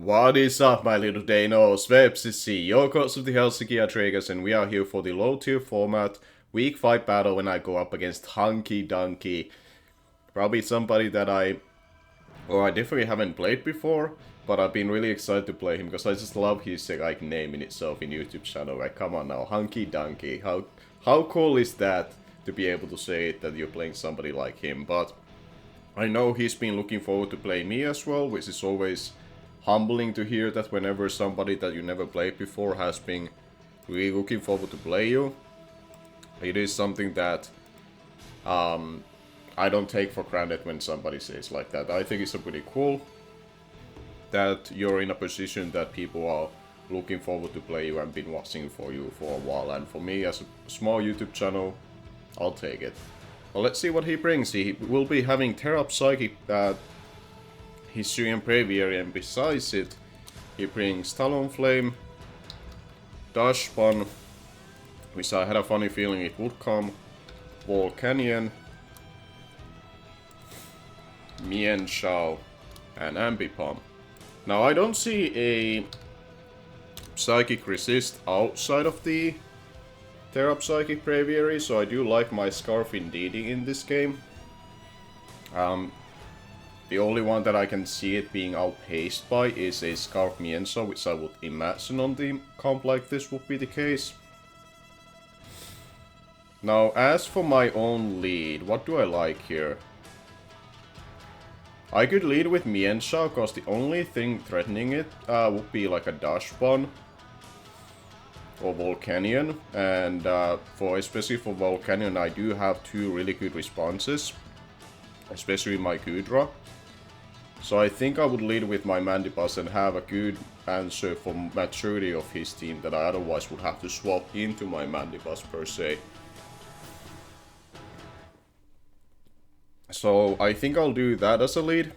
What is up, my little Danos? Webs is CEO coach of the Helsinki Atragas, and we are here for the low tier format week 5 battle when I go up against Hunky Donkey. Probably somebody that I definitely haven't played before, but I've been really excited to play him because I just love his like name in itself in YouTube channel. Like, come on now, Hunky Donkey. How cool is that to be able to say it, that you're playing somebody like him? But I know he's been looking forward to play me as well, which is always humbling to hear that whenever somebody that you never played before has been really looking forward to play you. It is something that I don't take for granted when somebody says like that. I think it's pretty cool that you're in a position that people are looking forward to play you and been watching for you for a while. And for me, as a small YouTube channel, I'll take it. Well, let's see what he brings. He will be having Terra Psychic, History and Breviary, and besides it, he brings Talonflame, Dachsbun, which I had a funny feeling it would come, Volcanion, Mienshao, and Ambipom. Now, I don't see a Psychic Resist outside of the Terra Psychic Breviary, so I do like my Scarf indeed in this game. The only one that I can see it being outpaced by is a Scarf Mienshao, which I would imagine on the comp like this would be the case. Now, as for my own lead, what do I like here? I could lead with Mienshao, because the only thing threatening it would be like a Dachsbun or Volcanion, and especially for Volcanion I do have two really good responses, especially my Gudra. So I think I would lead with my Mandibuzz and have a good answer for maturity of his team that I otherwise would have to swap into my Mandibuzz per se. So I think I'll do that as a lead.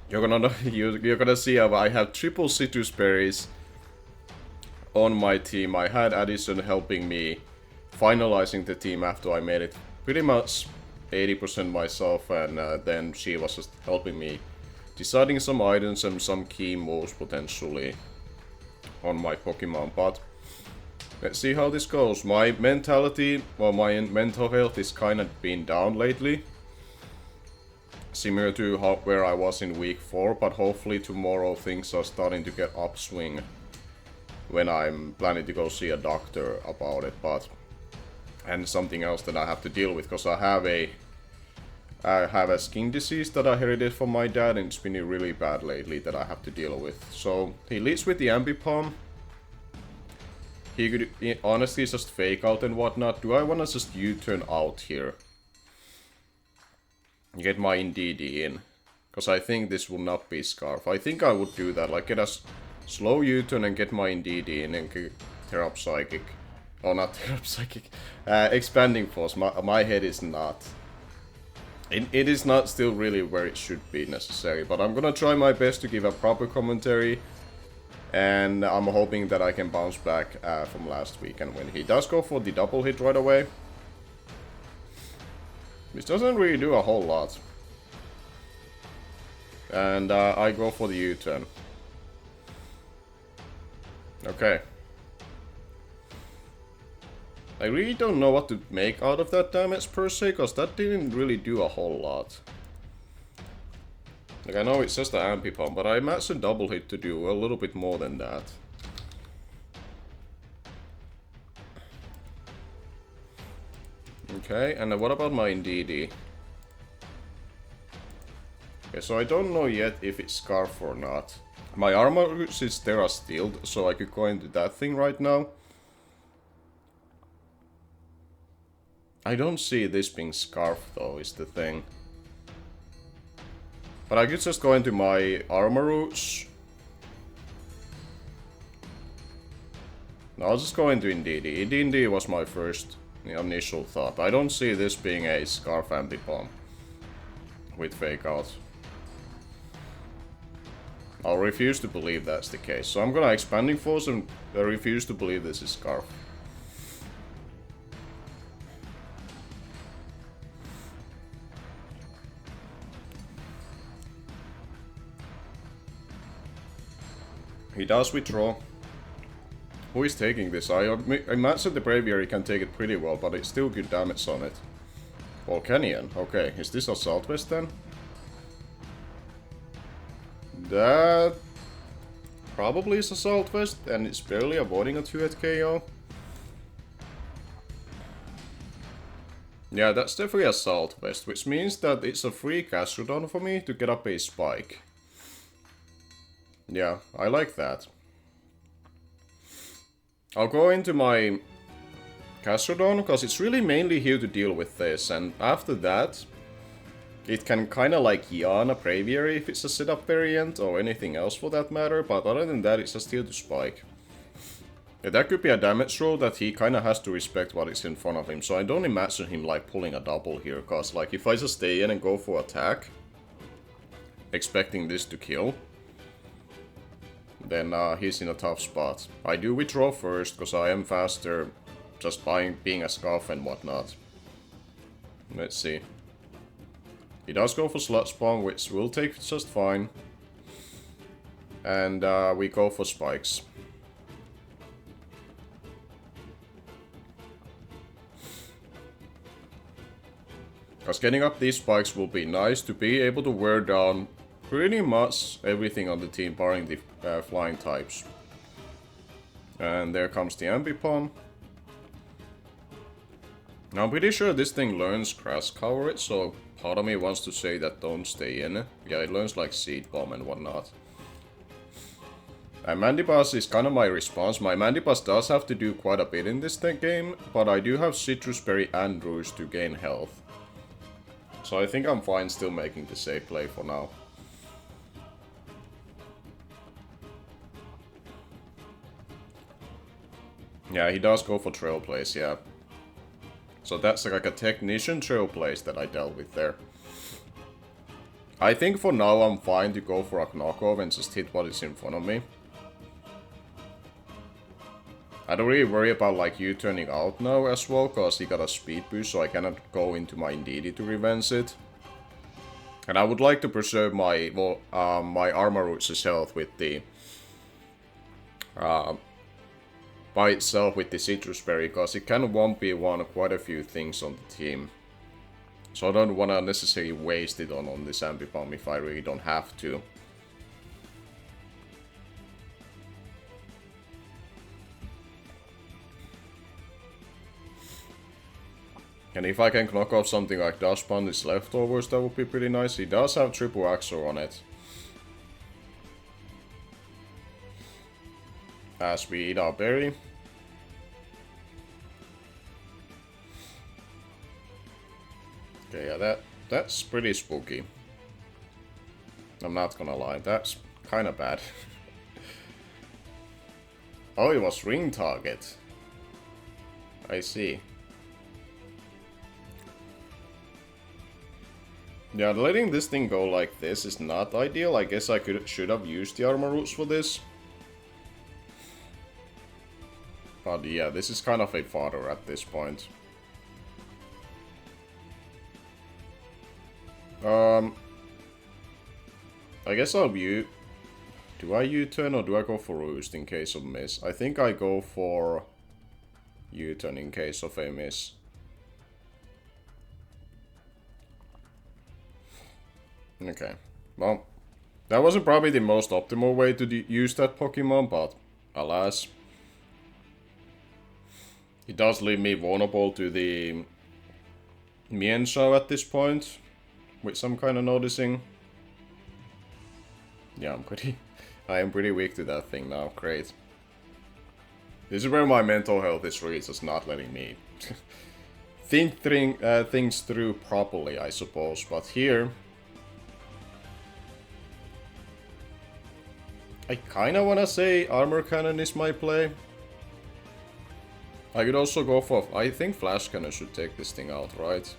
You're gonna see how I have triple citrus berries on my team. I had Addison helping me finalizing the team after I made it pretty much 80% myself, and then she was just helping me deciding some items and some key moves potentially on my Pokemon. But let's see how this goes. My mentality, well, my mental health is kind of been down lately, similar to where I was in week 4, but hopefully tomorrow things are starting to get upswing when I'm planning to go see a doctor about it. And something else that I have to deal with, because I have a skin disease that I inherited from my dad, and it's been really bad lately that I have to deal with. So he leads with the Ambipom. He could honestly just fake out and whatnot. Do I want to just U-turn out here? Get my Indeedee in. Because I think this will not be Scarf. I think I would do that, like get a slow U-turn and get my Indeedee in and get Terra Psychic. Oh, not Terra Psychic. Expanding Force. My head is not. It is not still really where it should be necessary. But I'm gonna try my best to give a proper commentary. And I'm hoping that I can bounce back from last week. And when he does go for the double hit right away, which doesn't really do a whole lot. And I go for the U-turn. Okay. I really don't know what to make out of that damage per se, because that didn't really do a whole lot. Like, I know it's just an Ambipom, but I imagine double hit to do a little bit more than that. Okay, and what about my Indeedee? Okay, so I don't know yet if it's Scarf or not. My armor is Terra Steeled, so I could go into that thing right now. I don't see this being Scarf though, is the thing. But I could just go into my armor roots. No, I'll just go into Indeedee. Indeedee was my first initial thought. I don't see this being a Scarf Ambipom with Fake Out. I'll refuse to believe that's the case. So I'm gonna Expanding Force and I refuse to believe this is Scarf. He does withdraw. Who is taking this? I imagine the Braviary can take it pretty well, but it's still good damage on it. Volcanion. Okay, is this Assault Vest then? That probably is Assault Vest, and it's barely avoiding a 2-hit KO. Yeah, that's definitely Assault Vest, which means that it's a free Gastrodon for me to get up a Spike. Yeah, I like that. I'll go into my Gastrodon, because it's really mainly here to deal with this, and after that, it can kinda like yawn a Braviary if it's a setup variant, or anything else for that matter, but other than that, it's just here to Spike. Yeah, that could be a damage roll that he kinda has to respect what is in front of him, so I don't imagine him like pulling a double here, cause like if I just stay in and go for attack, expecting this to kill, then he's in a tough spot. I do withdraw first, because I am faster just by being a Scarf and whatnot. Let's see. He does go for Sludge Bomb, which will take just fine. And we go for Spikes. Because getting up these Spikes will be nice to be able to wear down pretty much everything on the team, barring the flying types. And there comes the Ambipom. Now I'm pretty sure this thing learns Grass Coverage, so part of me wants to say that don't stay in. Yeah, it learns like Seed Bomb and whatnot. And Mandibuzz is kind of my response. My Mandibuzz does have to do quite a bit in this game, but I do have Citrus Berry and Rouge to gain health. So I think I'm fine still making the safe play for now. Yeah, he does go for Trailblaze, yeah. So that's like a Technician Trailblaze that I dealt with there. I think for now I'm fine to go for a knockoff and just hit what is in front of me. I don't really worry about like you turning out now as well, cause he got a speed boost, so I cannot go into my Indeedee to revenge it. And I would like to preserve my my Armarouge's health with the by itself with the Citrus Berry, cause it can 1v1 quite a few things on the team. So I don't wanna necessarily waste it on this Ambipom if I really don't have to. And if I can knock off something like Dachsbun, his leftovers, that would be pretty nice. He does have triple Axor on it. As we eat our berry. Okay, yeah, that's pretty spooky. I'm not gonna lie, that's kinda bad. Oh, it was ring target. I see. Yeah, letting this thing go like this is not ideal. I guess I should have used the Armarouge for this. But yeah, this is kind of a fodder at this point. I guess I'll do I U-turn or do I go for Roost in case of miss? I think I go for U-turn in case of a miss. Okay, well, that wasn't probably the most optimal way to use that Pokemon, but alas. He does leave me vulnerable to the Mienshao at this point, which I'm kind of noticing. Yeah, I am pretty weak to that thing now, great. This is where my mental health is really just not letting me think things through properly, I suppose, but here I kinda wanna say Armor Cannon is my play. I could also go for... I think Flash Cannon should take this thing out, right?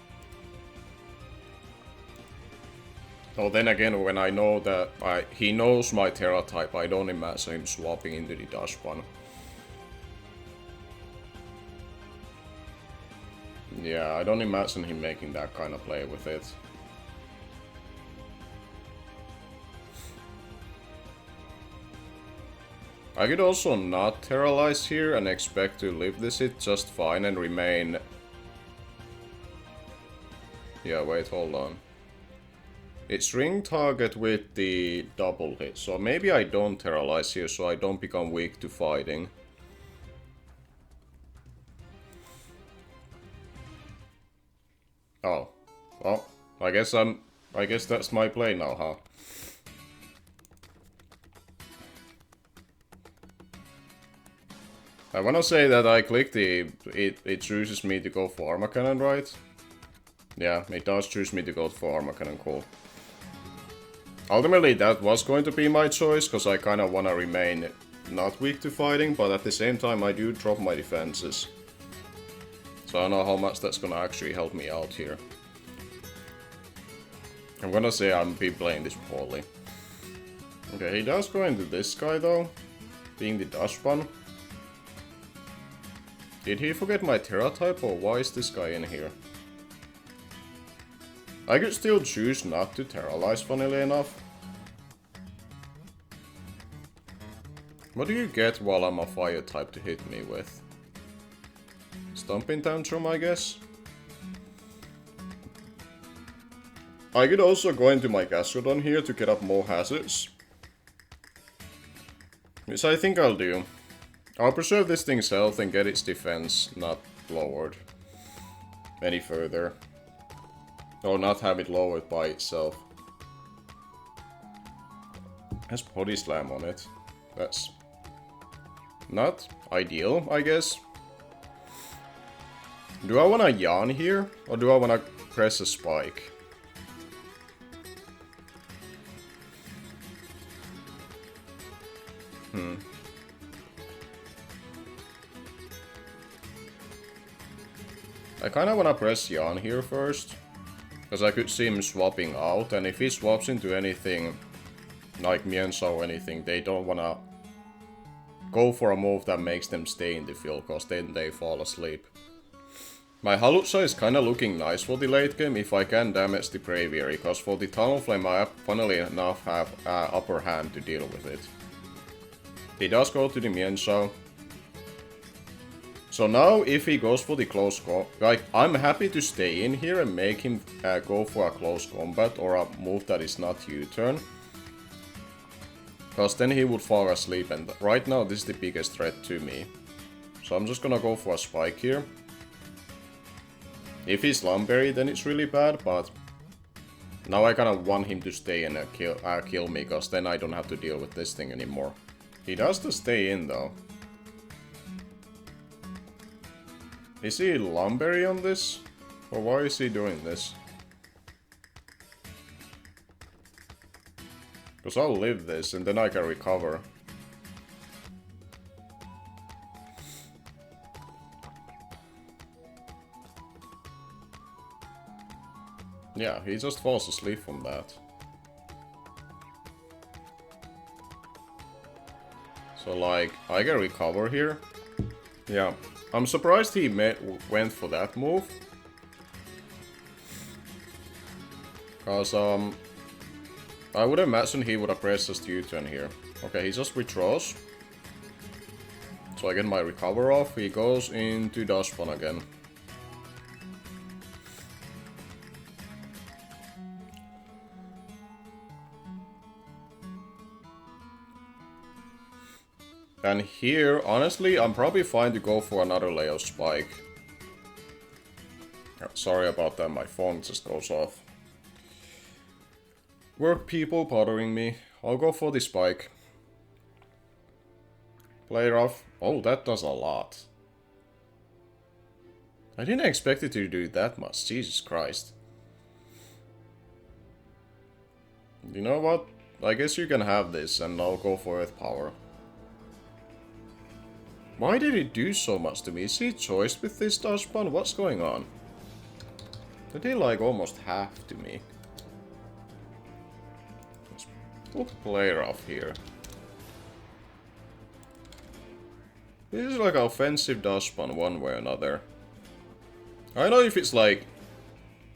Oh, then again, when I know that he knows my Terra type, I don't imagine him swapping into the Dachsbun. Yeah, I don't imagine him making that kind of play with it. I could also not Terralize here and expect to live this hit just fine and remain... Yeah, wait, hold on. It's ring target with the double hit, so maybe I don't Terralize here so I don't become weak to fighting. Oh. Well, I guess that's my play now, huh? I wanna say that I clicked it chooses me to go for Armor Cannon, right? Yeah, it does choose me to go for Armor Cannon, cool. Ultimately, that was going to be my choice, because I kinda wanna remain not weak to fighting, but at the same time I do drop my defenses. So I don't know how much that's gonna actually help me out here. I'm gonna say I'm playing this poorly. Okay, he does go into this guy though, being the Dachsbun. Did he forget my Terra type, or why is this guy in here? I could still choose not to Terralize, funnily enough. What do you get while I'm a fire type to hit me with? Stomping Tantrum, I guess? I could also go into my Gastrodon here to get up more hazards. Which I think I'll do. I'll preserve this thing's health and get its defense not lowered any further. Or not have it lowered by itself. Has Body Slam on it. That's not ideal, I guess. Do I want to yawn here? Or do I want to press a spike? I kinda wanna press Yawn here first. Because I could see him swapping out, and if he swaps into anything like Mienshao or anything, they don't wanna go for a move that makes them stay in the field, because then they fall asleep. My Halutza is kinda looking nice for the late game if I can damage the Braviary, because for the Talonflame I funnily enough have upper hand to deal with it. He does go to the Mienshao. So now, if he goes for the close combat, like, I'm happy to stay in here and make him go for a close combat or a move that is not U-turn. Because then he would fall asleep, and right now this is the biggest threat to me. So I'm just gonna go for a spike here. If he's Lumberry, then it's really bad, but now I kinda want him to stay and kill me, because then I don't have to deal with this thing anymore. He does to stay in though. Is he Lumberry on this? Or why is he doing this? Because I'll live this and then I can recover. Yeah, he just falls asleep from that. So like, I can recover here. Yeah. I'm surprised he went for that move. Cause, I would imagine he would have pressed his U-turn here. Okay, he just withdraws. So I get my recover off. He goes into Dachsbun again. And here, honestly, I'm probably fine to go for another Leo Spike. Sorry about that, my phone just goes off. Work people bothering me. I'll go for the Spike. Play rough. Oh, that does a lot. I didn't expect it to do that much, Jesus Christ. You know what? I guess you can have this and I'll go for Earth Power. Why did it do so much to me? Is he choiced with this Dachsbun? What's going on? Did he like almost half to me? Let's put player off here. This is like an offensive Dachsbun one way or another. I don't know if it's like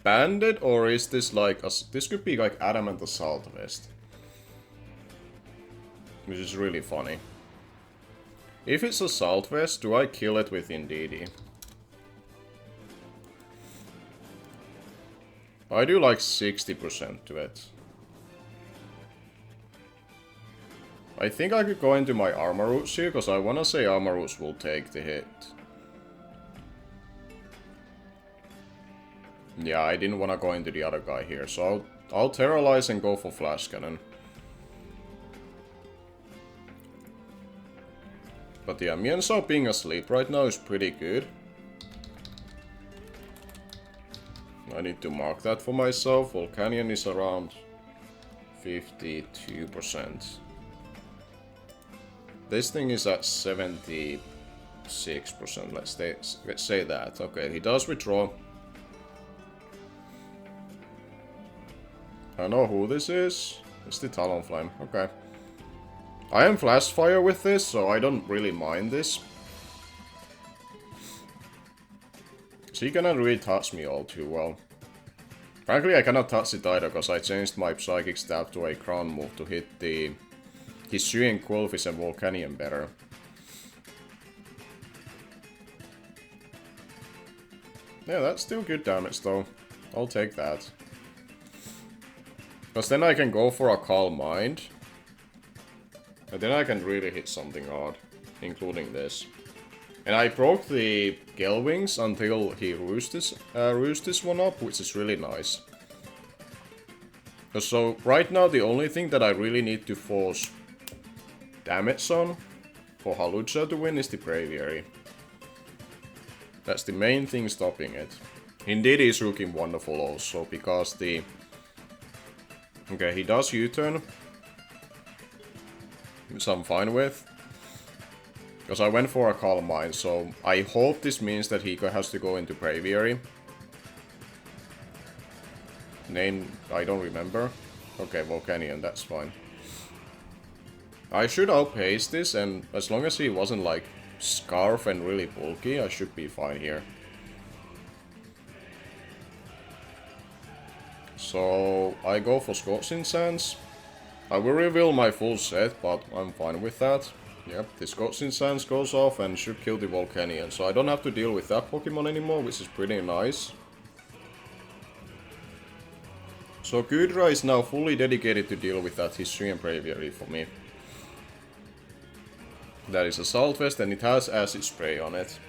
banded or is this like this could be like Adamant Assault Vest. Which is really funny. If it's Assault Vest, do I kill it with Indeedee? I do like 60% to it. I think I could go into my armor roots here, because I want to say armor roots will take the hit. Yeah, I didn't want to go into the other guy here, so I'll Terrorize and go for Flash Cannon. But yeah, Mienshao being asleep right now is pretty good. I need to mark that for myself. Volcanion is around 52%. This thing is at 76%, let's say that. Okay, he does withdraw. I know who this is. It's the Talonflame, okay. I am Flash Fire with this, so I don't really mind this. She cannot really touch me all too well. Frankly, I cannot touch it either, because I changed my Psychic Stab to a ground move to hit the Hisuian Quillfish and Volcanion better. Yeah, that's still good damage though. I'll take that. Because then I can go for a Calm Mind. And then I can really hit something hard, including this. And I broke the Gale Wings until he roosts this one up, which is really nice. So right now the only thing that I really need to force damage on for Hawlucha to win is the Braviary. That's the main thing stopping it. Indeed, he's looking wonderful also, because the... Okay, he does U-turn, which I'm fine with. Because I went for a Calm Mind, so I hope this means that he has to go into Braviary. Name, I don't remember. Okay, Volcanion, that's fine. I should outpace this, and as long as he wasn't like Scarf and really bulky, I should be fine here. So I go for Scorching Sands. I will reveal my full set, but I'm fine with that. Yep, the Scorching Sands goes off and should kill the Volcanion, so I don't have to deal with that Pokemon anymore, which is pretty nice. So Goodra is now fully dedicated to deal with that Hisuian Braviary for me. That is Assault Vest, and it has Acid Spray on it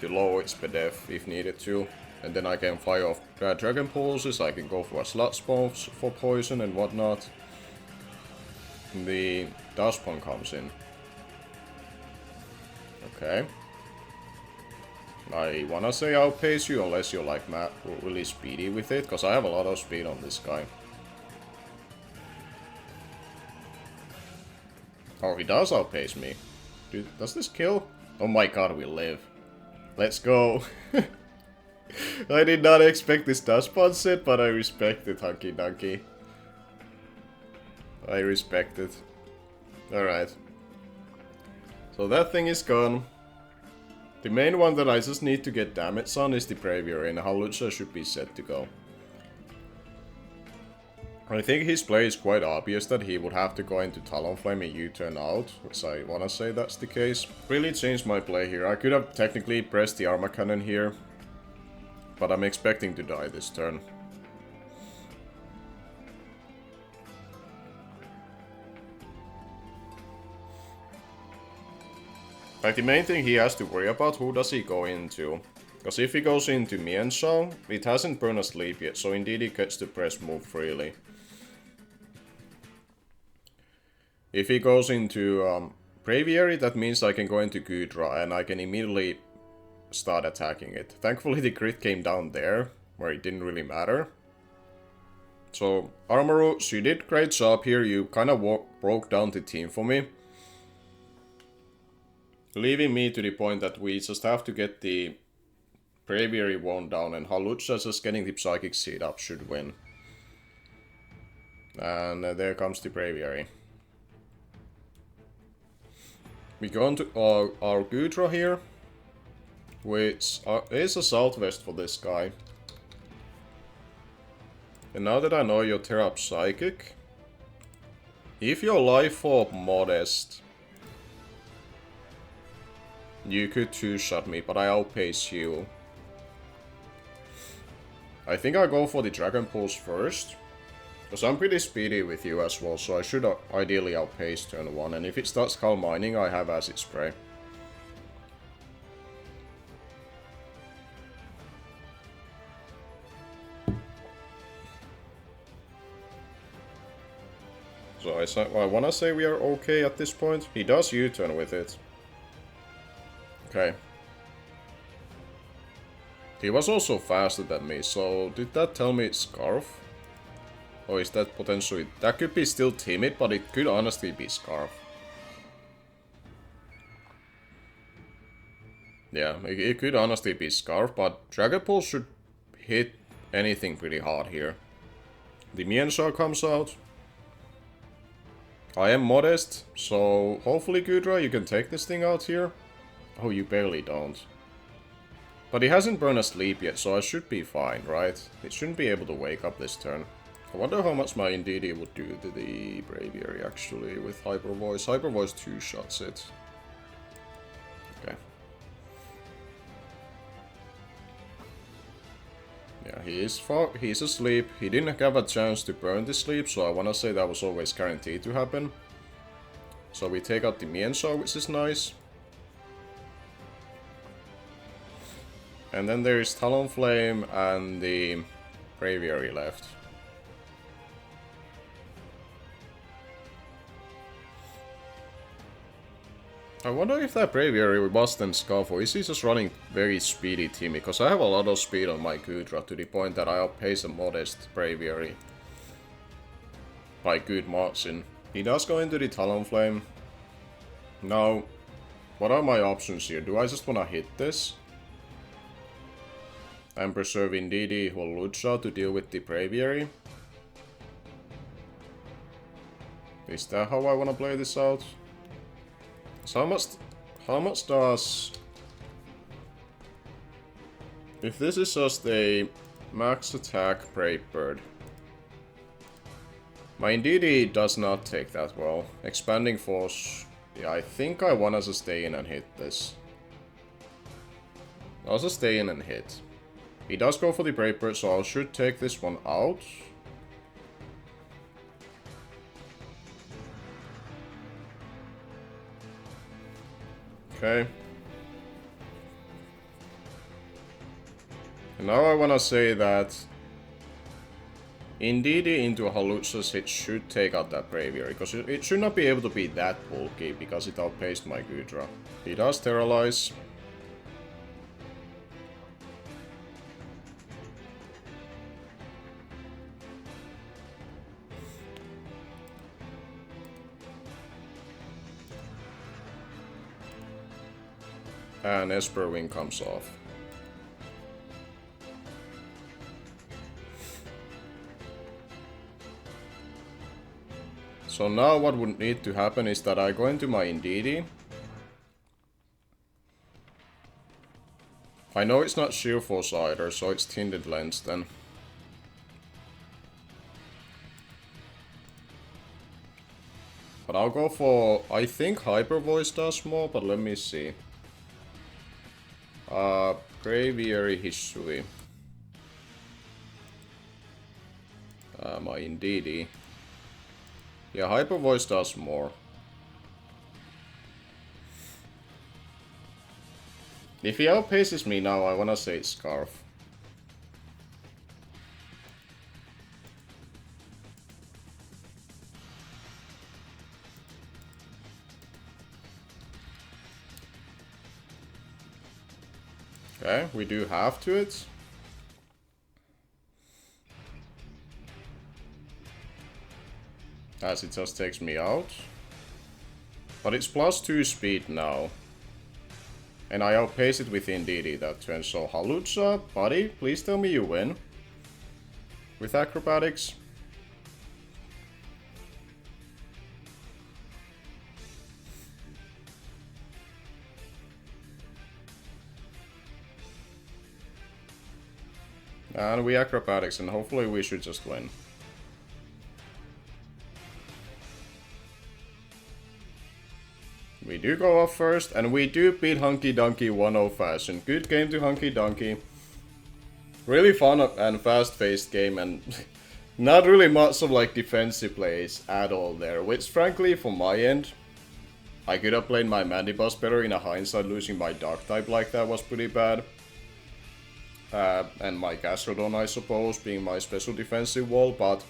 to lower its def if needed to. And then I can fire off Dragon Pulses, I can go for a Sludge Bomb for poison and whatnot. The Dachsbun comes in. Okay. I wanna say outpace you unless you're like really speedy with it, because I have a lot of speed on this guy. Oh, he does outpace me. Dude, does this kill? Oh my god, we live. Let's go. I did not expect this Dachsbun set, but I respect it, Hunky Dunky. I respect it. Alright. So that thing is gone. The main one that I just need to get damage on is the Braviary, and Hawlucha should be set to go. I think his play is quite obvious that he would have to go into Talonflame and U-turn out, which I wanna say that's the case. Really changed my play here. I could have technically pressed the Armor Cannon here, but I'm expecting to die this turn. Like, the main thing he has to worry about, who does he go into? Because if he goes into Mienshao, it hasn't burned asleep yet, so indeed he gets to press move freely. If he goes into Braviary, that means I can go into Goodra and I can immediately start attacking it. Thankfully the crit came down there, where it didn't really matter. So, Armaru, you did great job here, you kind of broke down the team for me. Leaving me to the point that we just have to get the Braviary worn down, and Hawlucha just getting the Psychic Seed up should win. And there comes the Braviary. We go on to our Goodra here, which is Assault Vest for this guy. And now that I know your Terra Psychic, if your Life Orb Modest You could two-shot me, but I outpace you. I think I'll go for the Dragon Pulse first. Because I'm pretty speedy with you as well, so I should ideally outpace turn 1. And if it starts Calm Mining, I have Acid Spray. So I wanna say we are okay at this point. He does U-turn with it. Okay. He was also faster than me, so did that tell me it's Scarf? Or is that potentially... That could be still Timid, but it could honestly be Scarf. Yeah, it could honestly be Scarf, but Dragon Pulse should hit anything pretty hard here. The Mienshao comes out. I am modest, so hopefully Gudra, you can take this thing out here. Oh, you barely don't. But he hasn't burned asleep yet, so I should be fine, right? It shouldn't be able to wake up this turn. I wonder how much my Indeedee would do to the Braviary, actually, with Hyper Voice. Hyper Voice two-shots it. Okay. Yeah, he's asleep. He didn't have a chance to burn the sleep, so I wanna say that was always guaranteed to happen. So we take out the Mienshao, which is nice. And then there is Talonflame and the Braviary left. I wonder if that Braviary was then Scarf, or is he just running very speedy team? Because I have a lot of speed on my Gudra to the point that I outpace a modest Braviary by good margin. He does go into the Talonflame. Now, what are my options here? Do I just want to hit this? And preserve Indeedee or Lucha to deal with the Braviary? Is that how I want to play this out? So how much does... If this is just a max attack Brave Bird. My Indeedee does not take that well. Expanding Force... Yeah, I think I want to stay in and hit this. I'll just stay in and hit. He does go for the Brave Bird, so I should take this one out. Okay. And now I wanna say that Indeedee into Halucha's hit should take out that Braviary, because it should not be able to be that bulky, because it outpaced my Gudra. He does Terralize. And Esper Wing comes off. So now what would need to happen is that I go into my Indeedee. I know it's not Shield Force either, so it's Tinted Lens then. But I'll go for... I think Hyper Voice does more, but let me see. Braviary Hisui. My Indeedee. Yeah, Hyper Voice does more. If he outpaces me now, I wanna say Scarf. Okay, we do have to it. As it just takes me out. But it's +2 speed now. And I outpace it with Indeedee that turn. So Halucha, buddy, please tell me you win. With acrobatics. And we acrobatics, and hopefully we should just win. We do go off first, and we do beat Hunky Dunky 1-0 fashion. Good game to Hunky Dunky. Really fun and fast-paced game, and not really much of like defensive plays at all there, which frankly, from my end, I could have played my Mandibus better. In a hindsight, losing my Dark type like that was pretty bad. And my Gastrodon, I suppose, being my special defensive wall, but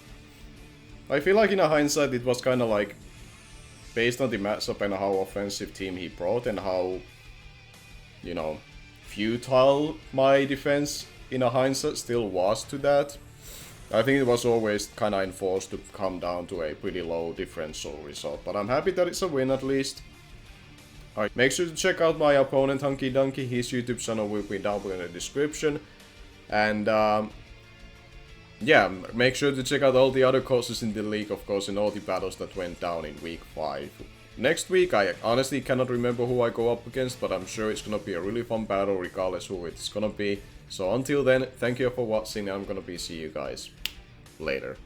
I feel like in a hindsight it was kind of like, based on the matchup and how offensive team he brought and how, you know, futile my defense in a hindsight still was to that, I think it was always kind of enforced to come down to a pretty low differential result. But I'm happy that it's a win at least. Alright, make sure to check out my opponent Hunky Dunky. His YouTube channel will be down below in the description. And yeah, make sure to check out all the other courses in the league, of course, and all the battles that went down in week 5. Next week, I honestly cannot remember who I go up against, but I'm sure it's gonna be a really fun battle regardless who it's gonna be. So until then, thank you for watching, and I'm gonna be see you guys later.